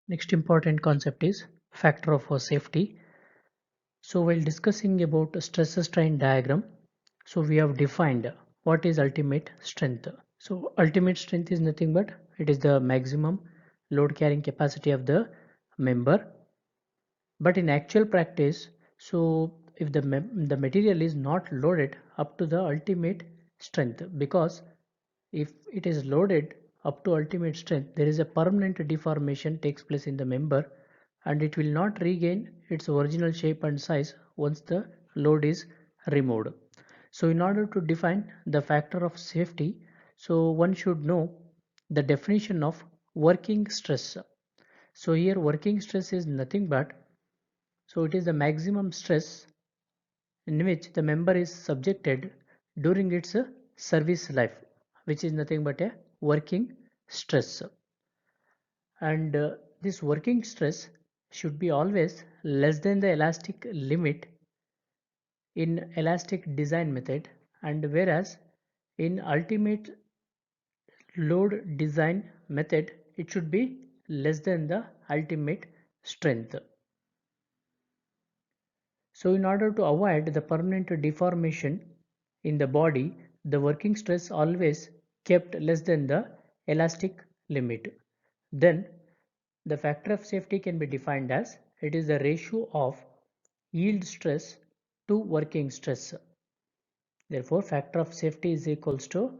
Next important concept is factor of safety. So while discussing about stress strain diagram, so we have defined what is ultimate strength. So ultimate strength is nothing but it is the maximum load carrying capacity of the member. But in actual practice, so if the material is not loaded up to the ultimate strength, because if it is loaded up to ultimate strength, there is a permanent deformation takes place in the member and it will not regain its original shape and size once the load is removed. So in order to define the factor of safety, so one should know the definition of working stress. So here working stress is nothing but, so it is the maximum stress in which the member is subjected during its service life, which is nothing but a working stress. And this working stress should be always less than the elastic limit in elastic design method, and whereas in ultimate load design method it should be less than the ultimate strength. So in order to avoid the permanent deformation in the body, the working stress always kept less than the elastic limit. Then the factor of safety can be defined as it is the ratio of yield stress to working stress. Therefore, factor of safety is equals to,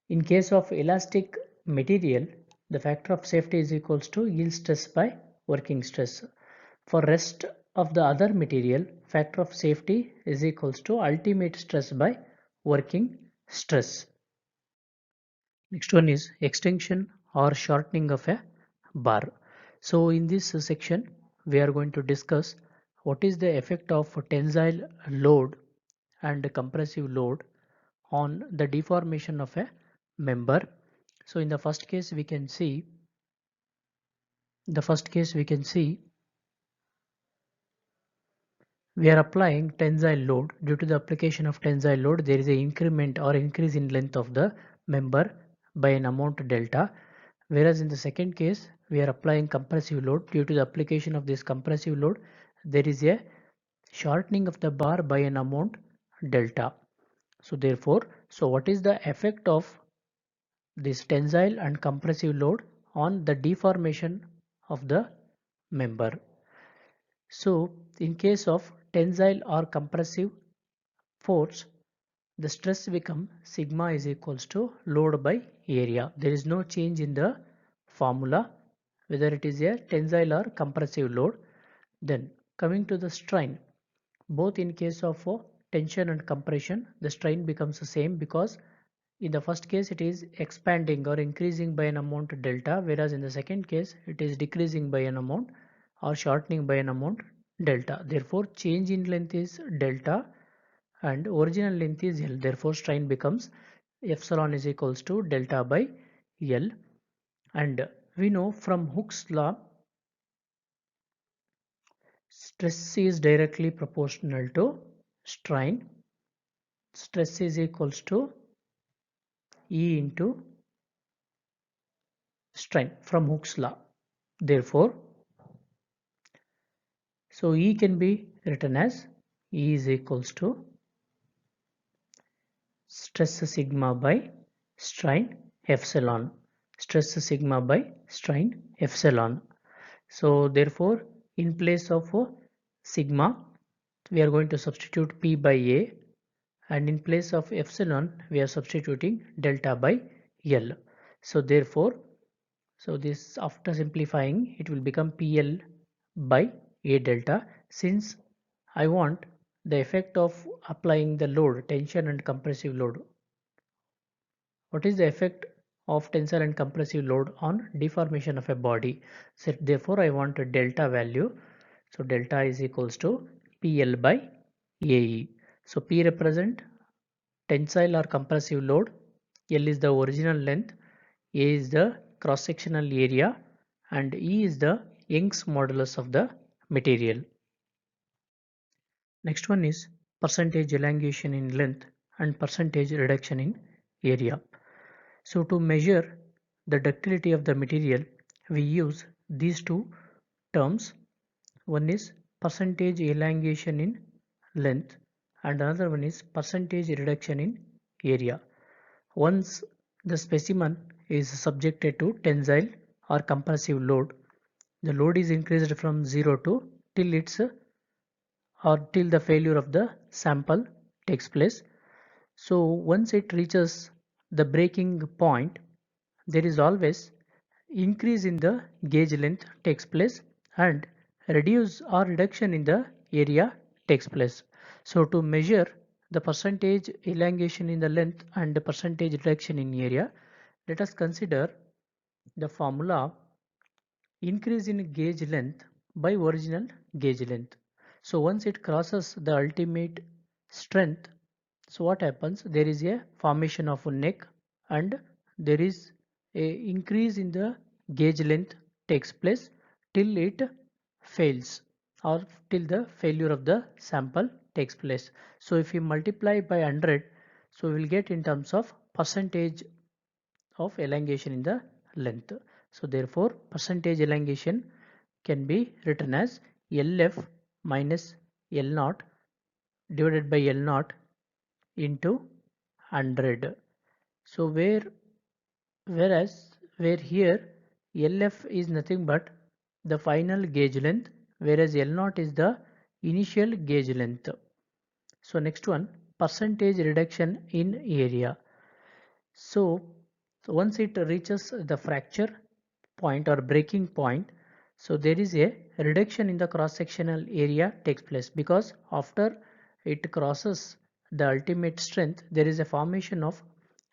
in case of elastic material, the factor of safety is equals to yield stress by working stress. For rest of the other material, factor of safety is equals to ultimate stress by working stress. Next one is extension or shortening of a bar. So in this section, we are going to discuss what is the effect of tensile load and compressive load on the deformation of a member. So in the first case we can see, we are applying tensile load. Due to the application of tensile load, there is an increment or increase in length of the member by an amount delta. Whereas in the second case, we are applying compressive load. Due to the application of this compressive load, there is a shortening of the bar by an amount delta. So therefore, so what is the effect of this tensile and compressive load on the deformation of the member? So in case of tensile or compressive force, the stress become sigma is equals to load by area. There is no change in the formula whether it is a tensile or compressive load. Then coming to the strain, both in case of tension and compression, the strain becomes the same, because in the first case it is expanding or increasing by an amount delta, whereas in the second case it is decreasing by an amount or shortening by an amount delta. Therefore change in length is delta and original length is L. Therefore strain becomes epsilon is equals to delta by L. And we know from Hooke's law, stress is directly proportional to strain. Stress is equals to E into strain from Hooke's law. Therefore, so E can be written as E is equals to stress sigma by strain epsilon. Stress sigma by strain epsilon. So therefore, in place of sigma, we are going to substitute P by A, and in place of epsilon, we are substituting delta by L. So therefore, so this after simplifying, it will become PL by A delta. Since I want the effect of applying the load, tension and compressive load. What is the effect of tensile and compressive load on deformation of a body? So therefore I want a delta value. So delta is equals to PL by AE. So P represent tensile or compressive load, L is the original length, A is the cross-sectional area and E is the Young's modulus of the material. Next one is percentage elongation in length and percentage reduction in area. So to measure the ductility of the material, we use these two terms. One is percentage elongation in length and another one is percentage reduction in area. Once the specimen is subjected to tensile or compressive load, the load is increased from 0 to till its or till the failure of the sample takes place. So once it reaches the breaking point, there is always increase in the gauge length takes place and reduce or reduction in the area takes place. So to measure the percentage elongation in the length and the percentage reduction in area, let us consider the formula increase in gauge length by original gauge length. So once it crosses the ultimate strength, so what happens? There is a formation of a neck and there is a increase in the gauge length takes place till it fails or till the failure of the sample takes place. So if we multiply by 100, so we will get in terms of percentage of elongation in the length. So therefore percentage elongation can be written as LF minus L naught divided by L naught into 100. So where here LF is nothing but the final gauge length, whereas L naught is the initial gauge length. So next one, percentage reduction in area. So once it reaches the fracture point or breaking point, so there is a reduction in the cross sectional area takes place because after it crosses the ultimate strength, there is a formation of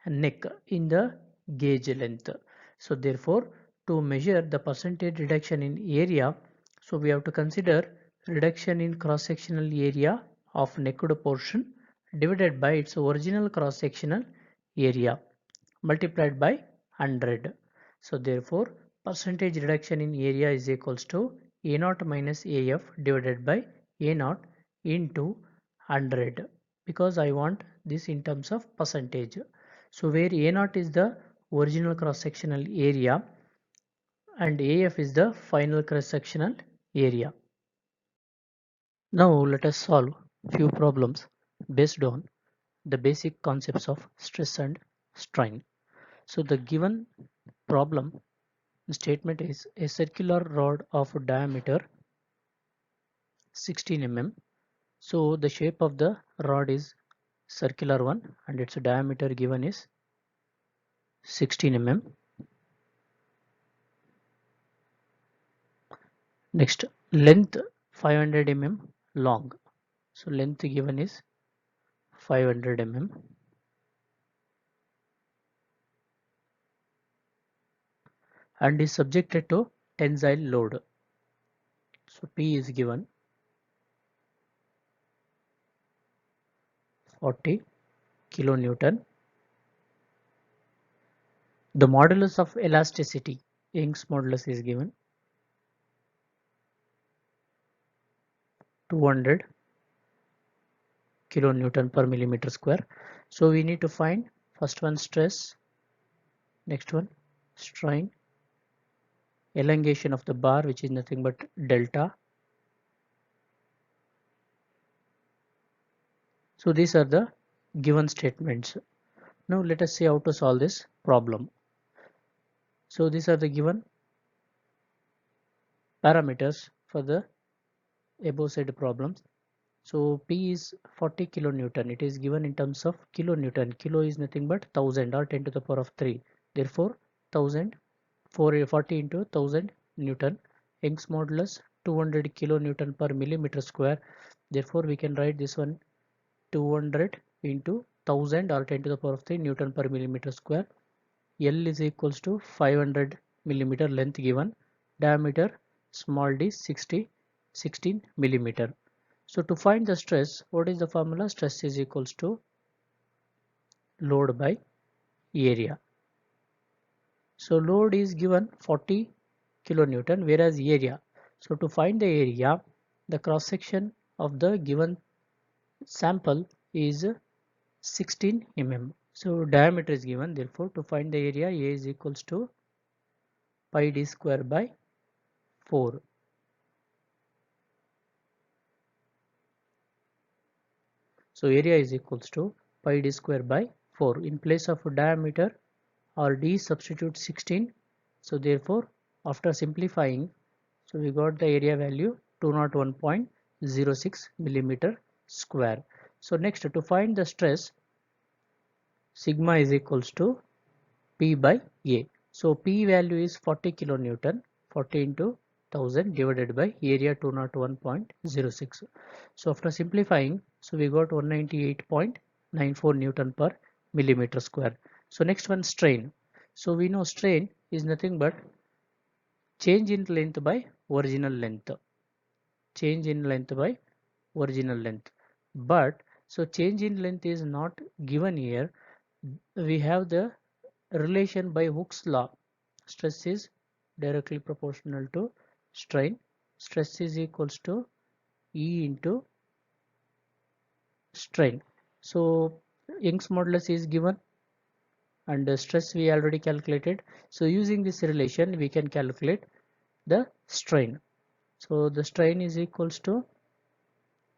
neck in the gauge length. So therefore to measure the percentage reduction in area, so we have to consider reduction in cross sectional area of necked portion divided by its original cross sectional area multiplied by 100. So therefore percentage reduction in area is equals to A naught minus AF divided by A naught into 100 because I want this in terms of percentage. So where A naught is the original cross sectional area and AF is the final cross sectional area. Now let us solve few problems based on the basic concepts of stress and strain. So the given problem statement is a circular rod of diameter 16 mm. So the shape of the rod is circular one and its diameter given is 16 mm. Next, length 500 mm long. So length given is 500 mm and is subjected to tensile load. So P is given 40 kilonewton. The modulus of elasticity, Young's modulus is given 200 kilonewton per millimeter square. So we need to find first one stress, next one strain, elongation of the bar which is nothing but delta. So these are the given statements. Now let us see how to solve this problem. So these are the given parameters for the above said problems. So P is 40 kilonewton. It is given in terms of kilonewton. Kilo is nothing but 1000 or 10 to the power of 3. Therefore 1000 40 into 1000 Newton. Young's modulus 200 kilonewton per millimeter square. Therefore we can write this one 200 into 1000 or 10 to the power of 3 Newton per millimeter square. L is equals to 500 millimeter length given. Diameter small d 16 millimeter. So to find the stress, what is the formula? Stress is equals to load by area. So load is given 40 kilonewton, whereas area. So to find the area, the cross section of the given sample is 16 mm. So diameter is given. Therefore, to find the area, A is equals to pi d square by 4. So area is equals to pi d square by 4. In place of diameter or d, substitute 16. So therefore, after simplifying, so we got the area value 201.06 millimeter square. So next, to find the stress, sigma is equals to P by A. So P value is 40 kilonewton, 40 into 1000 divided by area 201.06. So after simplifying, so we got 198.94 Newton per millimeter square. So next one, strain. So we know strain is nothing but change in length by original length. Change in length by original length. But so change in length is not given here. We have the relation by Hooke's law. Stress is directly proportional to strain. Stress is equals to E into strain. So Young's modulus is given and the stress we already calculated. So using this relation we can calculate the strain. So the strain is equals to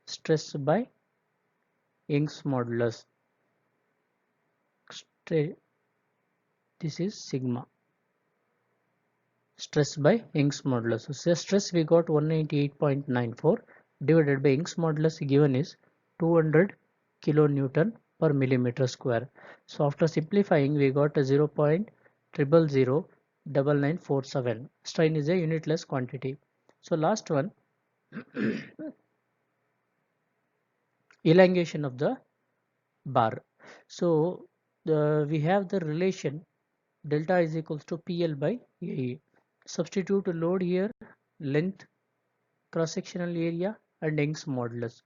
stress by Young's modulus. This is sigma. Stress by Young's modulus. So stress we got 198.94 divided by Young's modulus given is 200 kilonewton per millimeter square. So after simplifying we got a 0.0009947. Strain is a unitless quantity. So last one, elongation of the bar. So we have the relation delta is equals to PL by AE. Substitute load here, length, cross-sectional area and Young's modulus.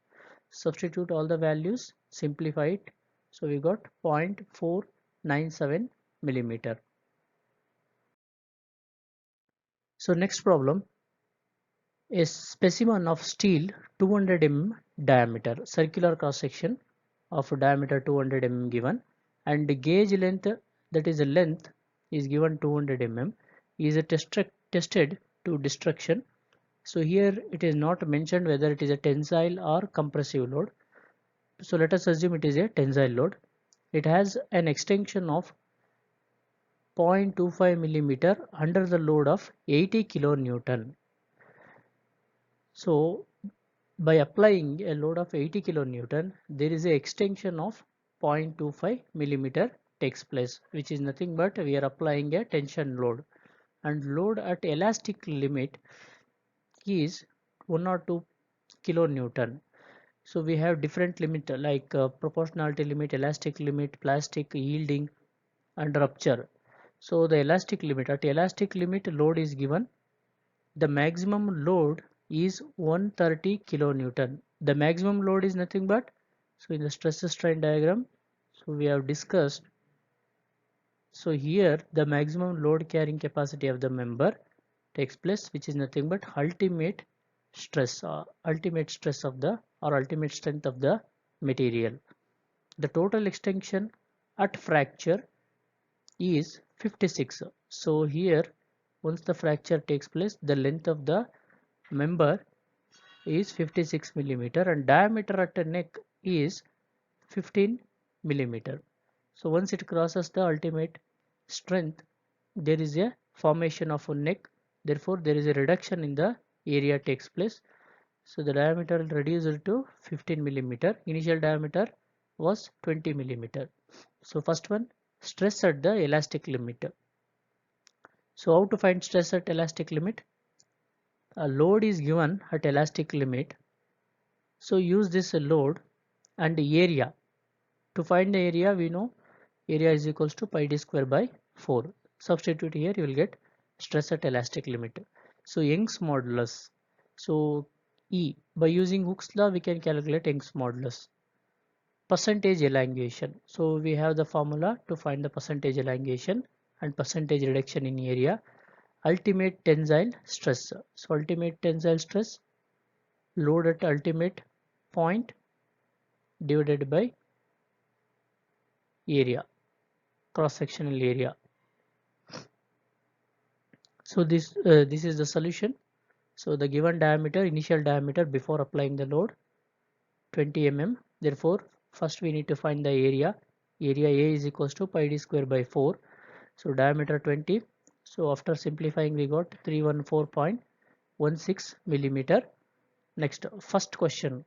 Substitute all the values, simplify it. So we got 0.497 millimeter. So next problem, a specimen of steel 200 mm diameter, circular cross section of diameter 200 mm given, and the gauge length, that is a length, is given 200 mm, is tested to destruction. So here it is not mentioned whether it is a tensile or compressive load. So let us assume it is a tensile load. It has an extension of 0.25 millimeter under the load of 80 kilonewton. So by applying a load of 80 kilonewton, there is a extension of 0.25 millimeter takes place, which is nothing but we are applying a tension load, and load at elastic limit is 1 or 2 kilonewton. So we have different limit like proportionality limit, elastic limit, plastic yielding and rupture. So the elastic limit, at elastic limit load is given. The maximum load is 130 kilonewton. The maximum load is nothing but, so in the stress strain diagram, so we have discussed, so here the maximum load carrying capacity of the member takes place, which is nothing but ultimate stress, ultimate stress of the, or ultimate strength of the material. The total extension at fracture is 56. So here once the fracture takes place, the length of the member is 56 millimeter and diameter at the neck is 15 millimeter. So once it crosses the ultimate strength, there is a formation of a neck, therefore there is a reduction in the area takes place. So the diameter reduced to 15 millimeter. Initial diameter was 20 millimeter. So first one, stress at the elastic limit. So how to find stress at elastic limit? A load is given at elastic limit. So use this load and area. To find the area, we know area is equals to pi d square by 4. Substitute here, you will get stress at elastic limit. So Young's modulus. So E, by using Hooke's law we can calculate Young's modulus. Percentage elongation. So we have the formula to find the percentage elongation, and percentage reduction in area. Ultimate tensile stress. So ultimate tensile stress, load at ultimate point divided by area, cross sectional area. So this is the solution. So the given diameter, initial diameter before applying the load, 20 mm. Therefore, first we need to find the area. Area A is equals to pi d square by 4. So diameter 20. So after simplifying, we got 314.16 millimeter. Next, first question,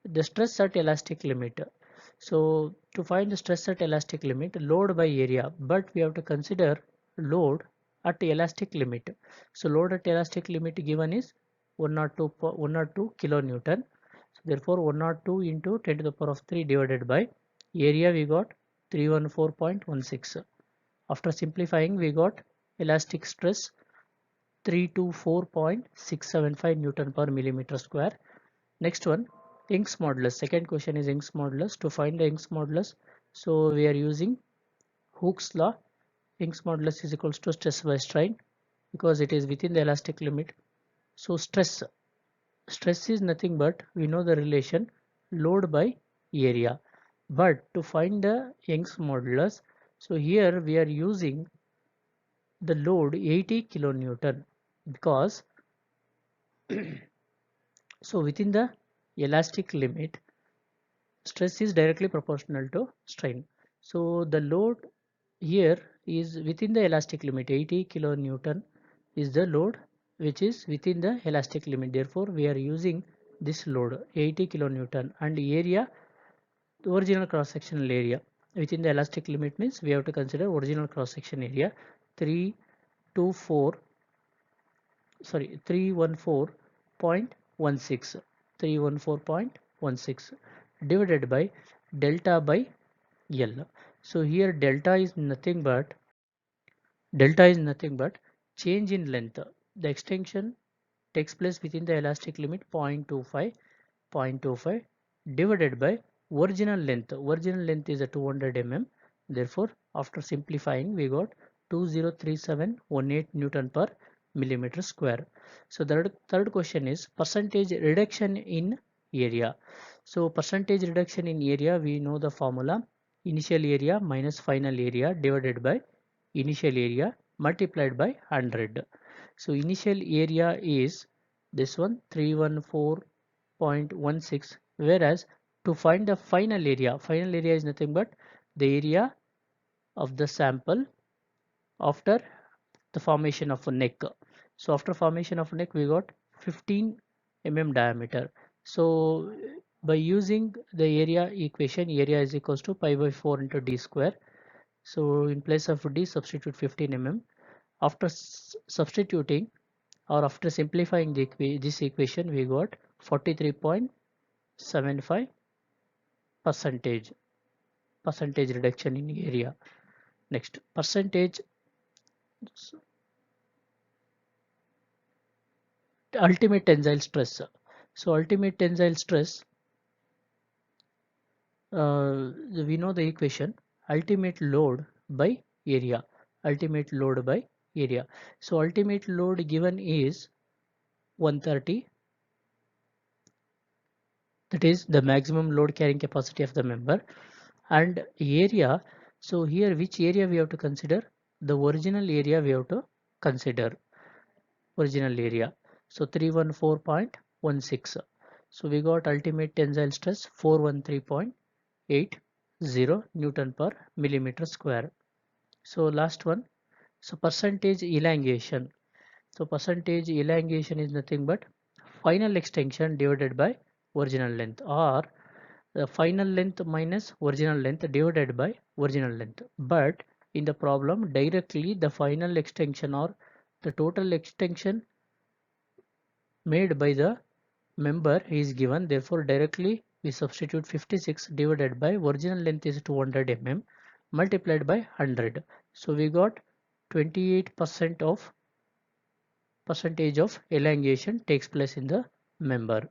the stress at elastic limit. So to find the stress at elastic limit, load by area, but we have to consider load at elastic limit. So load at elastic limit given is 102 kilonewton. So therefore 102 into 10 to the power of 3 divided by area, we got 314.16. After simplifying, we got elastic stress 324.675 Newton per millimeter square. Next one, Young's modulus. Second question is Young's modulus. To find the Young's modulus, so we are using Hooke's law. Young's modulus is equals to stress by strain because it is within the elastic limit. So stress is nothing but we know the relation load by area. But to find the Young's modulus, so here we are using the load 80 kilonewton because so within the elastic limit, stress is directly proportional to strain. So the load here is within the elastic limit. 80 kilonewton is the load which is within the elastic limit. Therefore, we are using this load 80 kilonewton, and area, the original cross sectional area within the elastic limit means we have to consider original cross section area 314 314.16 314.16 divided by delta by L. So here delta is nothing but change in length. The extension takes place within the elastic limit 0.25 divided by original length. Original length is a 200 mm. Therefore, after simplifying, we got 203718 Newton per millimeter square. So the third question is percentage reduction in area. So percentage reduction in area, we know the formula, initial area minus final area divided by initial area multiplied by 100. So initial area is this one 314.16, whereas to find the final area is nothing but the area of the sample after the formation of a neck. So after formation of neck, we got 15 mm diameter. So by using the area equation, area is equals to pi by 4 into d square. So in place of d, substitute 15 mm. After substituting or after simplifying this equation, we got 43.75 percentage reduction in area. Next, percentage ultimate tensile stress. So ultimate tensile stress, we know the equation ultimate load by area. Ultimate load by area. So ultimate load given is 130. That is the maximum load carrying capacity of the member. And area, so here which area we have to consider? The original area we have to consider. Original area. So 314.16. So we got ultimate tensile stress 413.80 Newton per millimeter square. So last one. So percentage elongation. So percentage elongation is nothing but final extension divided by original length, or the final length minus original length divided by original length. But in the problem, directly the final extension or the total extension made by the member is given. Therefore, directly we substitute 56 divided by original length is 200 mm multiplied by 100. So we got 28% of percentage of elongation takes place in the member.